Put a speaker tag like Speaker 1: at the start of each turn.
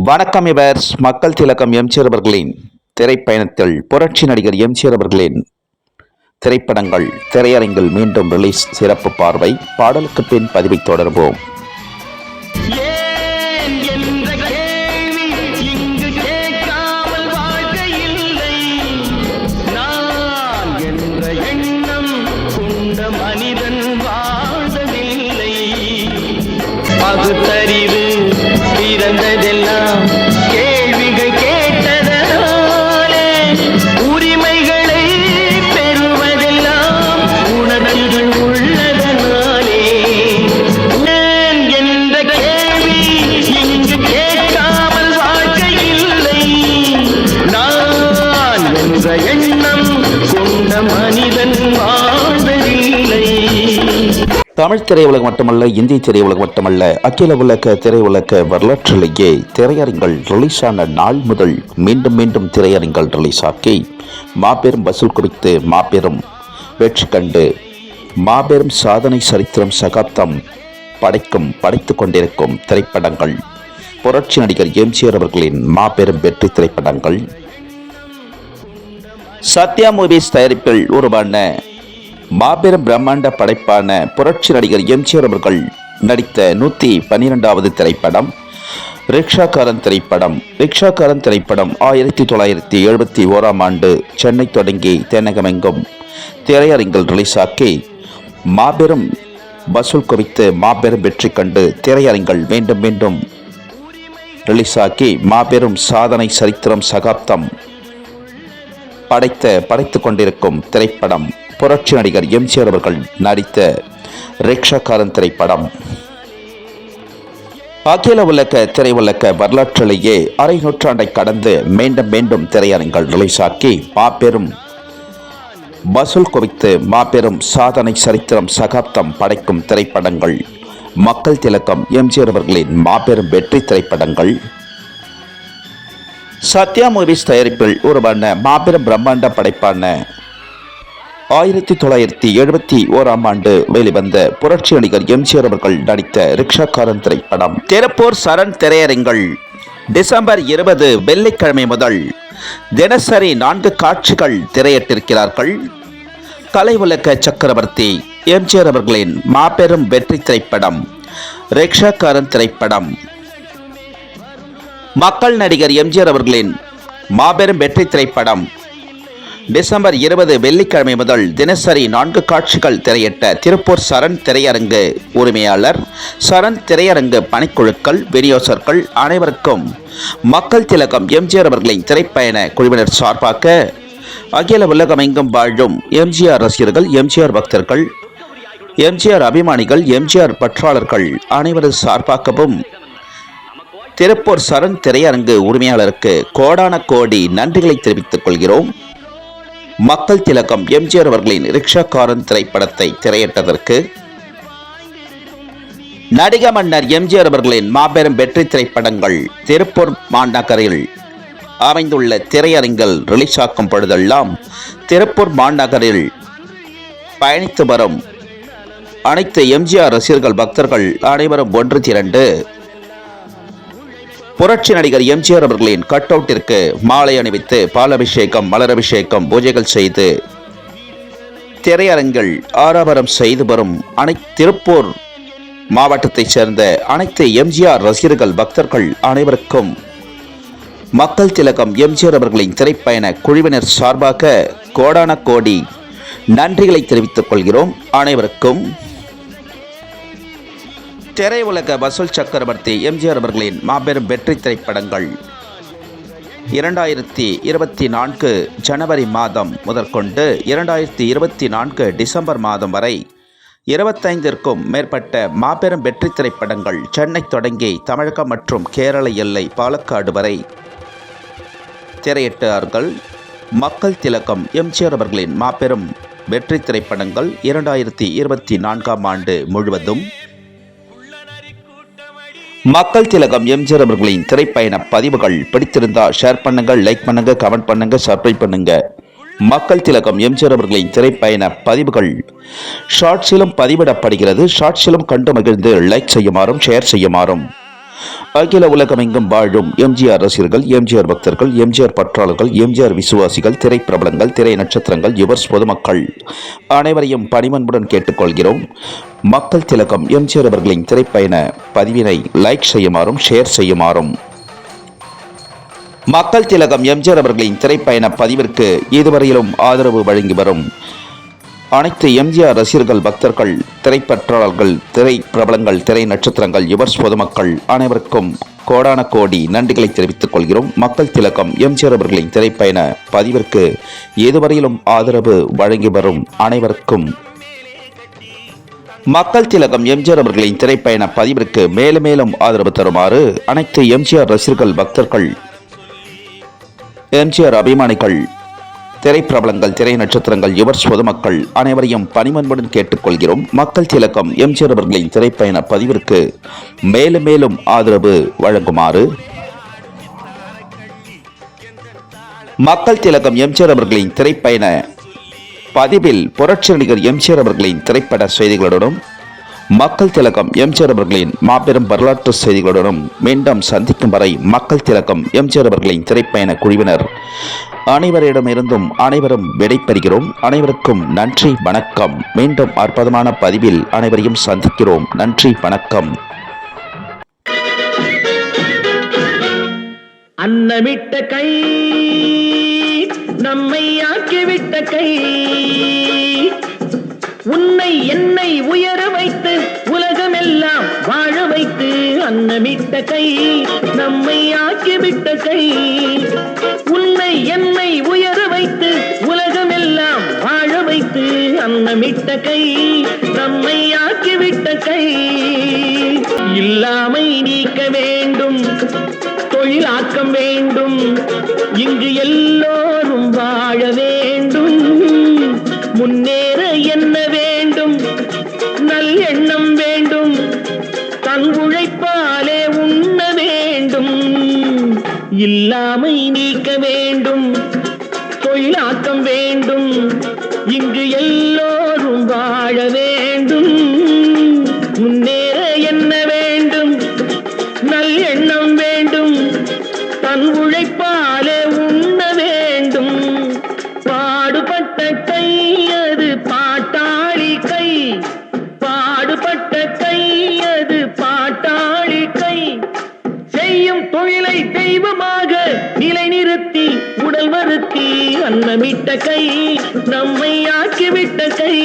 Speaker 1: வணக்கம் இவர்ஸ் மக்கள் திலகம் எம்ஜிஆர் அவர்களின் திரைப்பயணத்தில் புரட்சி நடிகர் எம்ஜிஆர் அவர்களின் திரைப்படங்கள் திரையரங்கில் மீண்டும் ரிலீஸ் சிறப்பு பார்வை பாடலுக்கு பின் பதிவை தொடர்வோம்.
Speaker 2: பகுத்தறிவு பிறந்ததெல்லாம் கேள்விகள் கேட்டதனாலே, உரிமைகளை பெறுவதெல்லாம் உணர்வுகள் உள்ளதனாலே, ஏன் என்ற கேள்வி இங்கு கேட்காமல் வாழ்க்கை இல்லை. நான் என்ற எண்ணம் கொண்ட மனிதன் வாழ்வதில்லை.
Speaker 1: தமிழ் திரையுலகம் மட்டுமல்ல, இந்திய திரையுலகம் மட்டுமல்ல, அகில உலக திரையுலக வரலாற்றிலேயே திரையரங்கள் ரிலீஸ் ஆன நாள் முதல் மீண்டும் மீண்டும் திரையரங்கள் ரிலீஸ் ஆக்கி மாபெரும் வசூல் குவித்து மாபெரும் வெற்றி கண்டு மாபெரும் சாதனை சரித்திரம் சகாப்தம் படைத்துக் கொண்டிருக்கும் திரைப்படங்கள் புரட்சி நடிகர் எம்ஜிஆர் அவர்களின் மாபெரும் வெற்றி திரைப்படங்கள். சத்யா மூவிஸ் தயாரிப்பில் உருவான மாபெரும் பிரம்மாண்ட படைப்பான புரட்சி நடிகர் எம்ஜிஆர் அவர்கள் நடித்த 112வது திரைப்படம் ரிக்ஷாக்காரன் திரைப்படம். ரிக்ஷாக்காரன் திரைப்படம் 1971ஆம் ஆண்டு சென்னை தொடங்கி தென்னகமெங்கும் திரையரங்கில் ரிலீஸ் ஆக்கி மாபெரும் வசூல் குவித்து மாபெரும் வெற்றி கண்டு திரையரங்கில் மீண்டும் மீண்டும் ரிலீஸ் ஆக்கி மாபெரும் சாதனை சரித்திரம் சகாப்தம் படைத்துக் கொண்டிருக்கும் திரைப்படம் புரட்சி நடிகர் எம்ஜிஆர் அவர்கள் நடித்த ரிக்ஷாக்காரன் திரைப்படம். அகில உலக திரையுலக வரலாற்றிலேயே அரை நூற்றாண்டை கடந்து மீண்டும் மீண்டும் திரையரங்கில் ரிலீஸ் ஆக்கி மாபெரும் வசூல் குவித்து மாபெரும் சாதனை சரித்திரம் சகாப்தம் படைக்கும் திரைப்படங்கள் மக்கள் திலகம் எம்ஜிஆர் அவர்களின் மாபெரும் வெற்றி திரைப்படங்கள். சத்யா மூவிஸ் தயாரிப்பில் உருவான மாபெரும் பிரம்மாண்ட படைப்பான 1971ஆம் ஆண்டு வெளிவந்த புரட்சி நடிகர் எம்ஜிஆர் அவர்கள் நடித்த ரிக்ஷாக்காரன் திரைப்படம் திருப்பூர் சரண் திரையரங்கில் டிசம்பர் 20 வெள்ளிக்கிழமை முதல் தினசரி 4 காட்சிகள் திரையிட்டிருக்கிறார்கள். கலை உலக சக்கரவர்த்தி எம்ஜிஆர் அவர்களின் மாபெரும் வெற்றி திரைப்படம் ரிக்ஷாக்காரன் திரைப்படம். மக்கள் நடிகர் எம்ஜிஆர் அவர்களின் மாபெரும் வெற்றி திரைப்படம் டிசம்பர் 20 வெள்ளிக்கிழமை முதல் தினசரி 4 காட்சிகள் திரையிட்ட திருப்பூர் சரண் திரையரங்கு உரிமையாளர், சரண் திரையரங்கு பணிக்குழுக்கள், விநியோகர்கள் அனைவருக்கும் மக்கள் திலகம் எம்ஜிஆர் அவர்களின் திரைப்பயண குழுவினர் சார்பாக அகில உலகமெங்கும் வாழும் எம்ஜிஆர் ரசிகர்கள், எம்ஜிஆர் பக்தர்கள், எம்ஜிஆர் அபிமானிகள், எம்ஜிஆர் பற்றாளர்கள் அனைவரது சார்பாகவும் திருப்பூர் சரண் திரையரங்கு உரிமையாளருக்கு கோடான கோடி நன்றிகளை தெரிவித்துக் கொள்கிறோம். மக்கள் திலகம் எம்ஜிஆர் அவர்களின் ரிக்ஷாக்காரன் திரைப்படத்தை திரையிட்டதற்கு நடிக மன்னர் எம்ஜிஆர் அவர்களின் மாபெரும் வெற்றி திரைப்படங்கள் திருப்பூர் மாநகரில் அமைந்துள்ள திரையரங்கில் ரிலீஸ் ஆக்கும் பொழுதெல்லாம் திருப்பூர் மாநகரில் பயணித்து வரும் அனைத்து எம்ஜிஆர் ரசிகர்கள், பக்தர்கள் அனைவரும் ஒன்று திரண்டு புரட்சி நடிகர் எம்ஜிஆர் அவர்களின் கட் அவுட்டிற்கு மாலை அணிவித்து பாலபிஷேகம், மலரபிஷேகம், பூஜைகள் செய்து திரையரங்கில் ஆரவாரம் செய்து வரும் திருப்பூர் மாவட்டத்தைச் சேர்ந்த அனைத்து எம்ஜிஆர் ரசிகர்கள், பக்தர்கள் அனைவருக்கும் மக்கள் திலகம் எம்ஜிஆர் அவர்களின் திரைப்பயண குழுவினர் சார்பாக கோடான கோடி நன்றிகளை தெரிவித்துக் கொள்கிறோம். அனைவருக்கும் திரையுலக வசூல் சக்கரவர்த்தி எம்ஜிஆர் அவர்களின் மாபெரும் வெற்றி திரைப்படங்கள் 2024 ஜனவரி மாதம் முதற்கொண்டு 2024 டிசம்பர் மாதம் வரை 25ற்கும் மேற்பட்ட மாபெரும் வெற்றி திரைப்படங்கள் சென்னை தொடங்கி தமிழகம் மற்றும் கேரள எல்லை பாலக்காடு வரை திரையிட்டார்கள். மக்கள் திலகம் எம்ஜிஆர் அவர்களின் மாபெரும் வெற்றி திரைப்படங்கள் 2024ஆம் ஆண்டு முழுவதும் மக்கள் திலகம் எம்ஜிஆர் அவர்களின் திரைப்பயண பதிவுகள் பிடித்திருந்தால் ஷேர் பண்ணுங்க, லைக் பண்ணுங்க, கமெண்ட் பண்ணுங்க, சப்ஸ்கிரைப் பண்ணுங்க. மக்கள் திலகம் எம்ஜிஆர் அவர்களின் திரைப்பயண பதிவுகள் ஷார்ட்ஸிலும் பதிவிடப்படுகிறது. ஷார்ட்ஸிலும் கண்டு மகிழ்ந்து லைக் செய்யுமாறும் ஷேர் செய்யுமாறும் அகில உலகமெங்கும் வாழும் எம்ஜிஆர் ரசிகர்கள், எம்ஜிஆர் பக்தர்கள், எம்ஜிஆர் பற்றாளர்கள், எம்ஜிஆர் விசுவாசிகள், திரைப்பிரபலங்கள், திரை நட்சத்திரங்கள், யுவர்ஸ் பொதுமக்கள் அனைவரையும் பணிவன்புடன் கேட்டுக்கொள்கிறோம். மக்கள் திலகம் எம்ஜிஆர் அவர்களின் திரைப்பயண பதிவினை லைக் செய்யுமாறும் ஷேர் செய்யுமாறும். மக்கள் திலகம் எம்ஜிஆர் அவர்களின் திரைப்பயண பதிவிற்கு இதுவரையிலும் ஆதரவு வழங்கி வரும் அனைத்து எம்ஜிஆர் ரசிகர்கள், பக்தர்கள், திரைப்பற்றாளர்கள், திரை பிரபலங்கள், திரை நட்சத்திரங்கள், யுவர்ஸ் பொதுமக்கள் அனைவருக்கும் கோடான கோடி நன்றிகளை தெரிவித்துக் கொள்கிறோம். மக்கள் திலகம் எம்ஜிஆர் அவர்களின் திரைப்பயண பதிவிற்கு இதுவரையிலும் ஆதரவு வழங்கி வரும் அனைவருக்கும் மக்கள் திலகம் எம்ஜிஆர் அவர்களின் திரைப்பயண பதிவிற்கு மேலும் மேலும் ஆதரவு தருமாறு அனைத்து எம்ஜிஆர் ரசிகர்கள், பக்தர்கள், எம்ஜிஆர் அபிமானிகள், திரைப்பிரபலங்கள், திரை நட்சத்திரங்கள், யுவர்ஸ் பொதுமக்கள் அனைவரையும் பணிவன்புடன் கேட்டுக்கொள்கிறோம். மக்கள் திலகம் எம்ஜிஆர் அவர்களின் திரைப்பயண பதிவிற்கு மேலும் மேலும் ஆதரவு வழங்குமாறு மக்கள் திலகம் எம்ஜிஆர் அவர்களின் திரைப்பயண பதிவில் புரட்சி நடிகர் எம்ஜிஆர் அவர்களின் திரைப்பட செய்திகளுடனும் மக்கள் திலகம் எம்ஜிஆர் அவர்களின் மாபெரும் வரலாற்று செய்திகளுடனும் மீண்டும் சந்திக்கும் வரை மக்கள் திலகம் எம்ஜிஆர் அவர்களின் திரைப்பயண குழுவினர் அனைவரிடமிருந்தும் அனைவரும் விடைபெறுகிறோம். அனைவருக்கும் நன்றி, வணக்கம். மீண்டும் அற்புதமான பதிவில் அனைவரையும் சந்திக்கிறோம். நன்றி, வணக்கம்.
Speaker 2: அன்னமிட்ட கை, நம்மை ஆக்கிவிட்ட கை, உன்னை என்னை உயர வைத்து உலகமெல்லாம் வாழ வைத்து அன்னமிட்ட கை, நம்மை ஆக்கிவிட்ட கை, உன்னை என்னை உயர வைத்து உலகமெல்லாம் வாழ வைத்து அன்னமிட்ட கை, நம்மை ஆக்கிவிட்ட கை. இல்லாமை நீக்க வேண்டும், தொழிலாக்கம் வேண்டும், இங்கு எல்லோரும் வாழ வேண்டும், முன்னேற என்ன வேண்டும், நல்லெண்ணம் வேண்டும், தன் உழைப்பாலே உண்ண வேண்டும். இல்லாமை நீக்க வேண்டும், தொழிலாக்கம் வேண்டும், இங்கு எல்லோரும் வாழ வேண்டும், முன்னேற என்ன வேண்டும், நல்லெண்ணம் வேண்டும், தன் உழைப்பாலே உண்ண வேண்டும். பாடுபட்ட கை அது பாட்டாளி கை, பாடுபட்ட கை அது பாட்டாளி கை, செய்யும் தொழிலை தெய்வமாக நிலைநிறுத்தி உடல் வருத்தி அன்னமிட்ட கை, நம்மை ஆக்கிவிட்ட கை.